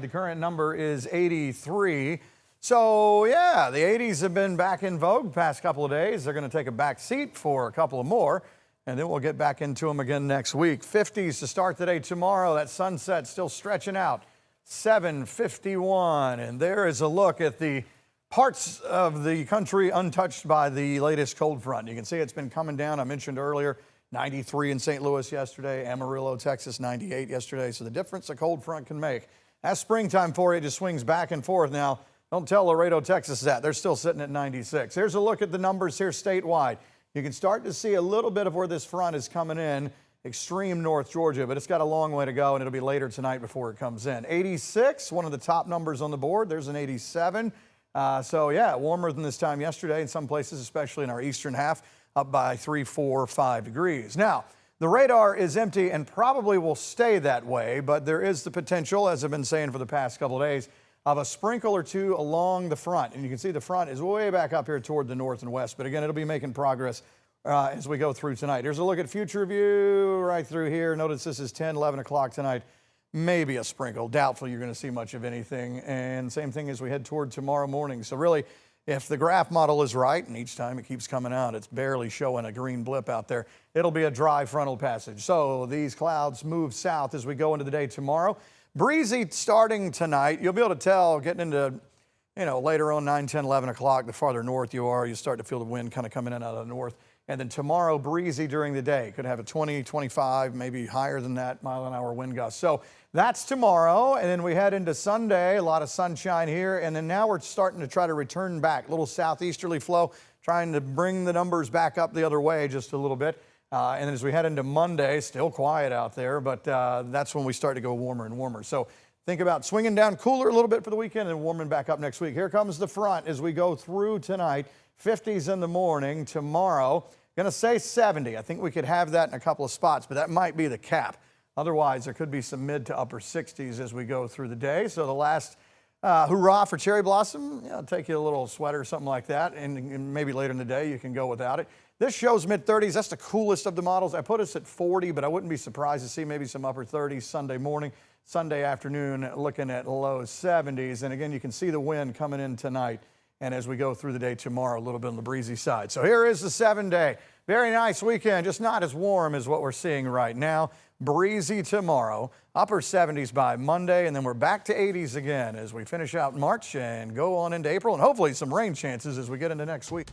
The current number is 83. So, yeah, the 80s have been back in vogue the past couple of days. They're going to take a back seat for a couple of more, and then we'll get back into them again next week. 50s to start the day tomorrow. That sunset still stretching out. 7:51. And there is a look at the parts of the country untouched by the latest cold front. You can see it's been coming down. I mentioned earlier, 93 in St. Louis yesterday, Amarillo, Texas, 98 yesterday. So the difference a cold front can make. That's springtime for you. It just swings back and forth. Now, don't tell Laredo, Texas that. They're still sitting at 96. Here's a look at the numbers here statewide. You can start to see a little bit of where this front is coming in, extreme North Georgia, but it's got a long way to go, and it'll be later tonight before it comes in. 86, one of the top numbers on the board. There's an 87. So, yeah, warmer than this time yesterday in some places, especially in our eastern half, up by 3, 4, 5 degrees. Now, the radar is empty and probably will stay that way, but there is the potential, as I've been saying for the past couple of days, of a sprinkle or two along the front. And you can see the front is way back up here toward the north and west. But again, it'll be making progress as we go through tonight. Here's a look at future view right through here. Notice this is 10, 11 o'clock tonight. Maybe a sprinkle. Doubtful you're going to see much of anything. And same thing as we head toward tomorrow morning. So really, if the graph model is right, and each time it keeps coming out, it's barely showing a green blip out there, it'll be a dry frontal passage. So these clouds move south as we go into the day tomorrow. Breezy starting tonight. You'll be able to tell getting into, later on 9, 10, 11 o'clock, the farther north you are, you start to feel the wind kind of coming in out of the north. And then tomorrow, breezy during the day. Could have a 20, 25, maybe higher than that mile-an-hour wind gust. So that's tomorrow. And then we head into Sunday, a lot of sunshine here. And then now we're starting to try to return back. A little southeasterly flow, trying to bring the numbers back up the other way just a little bit. And then as we head into Monday, still quiet out there, but that's when we start to go warmer and warmer. So think about swinging down cooler a little bit for the weekend and warming back up next week. Here comes the front as we go through tonight. 50s in the morning. Tomorrow, going to say 70. I think we could have that in a couple of spots, but that might be the cap. Otherwise, there could be some mid to upper 60s as we go through the day. So the last hurrah for cherry blossom. Take you a little sweater or something like that, and maybe later in the day you can go without it. This shows mid-30s. That's the coolest of the models. I put us at 40, but I wouldn't be surprised to see maybe some upper 30s Sunday morning. Sunday afternoon, looking at low 70s. And again, you can see the wind coming in tonight. And as we go through the day tomorrow, a little bit on the breezy side. So here is the 7-day. Very nice weekend, just not as warm as what we're seeing right now. Breezy tomorrow, upper 70s by Monday, and then we're back to 80s again as we finish out March and go on into April, and hopefully some rain chances as we get into next week.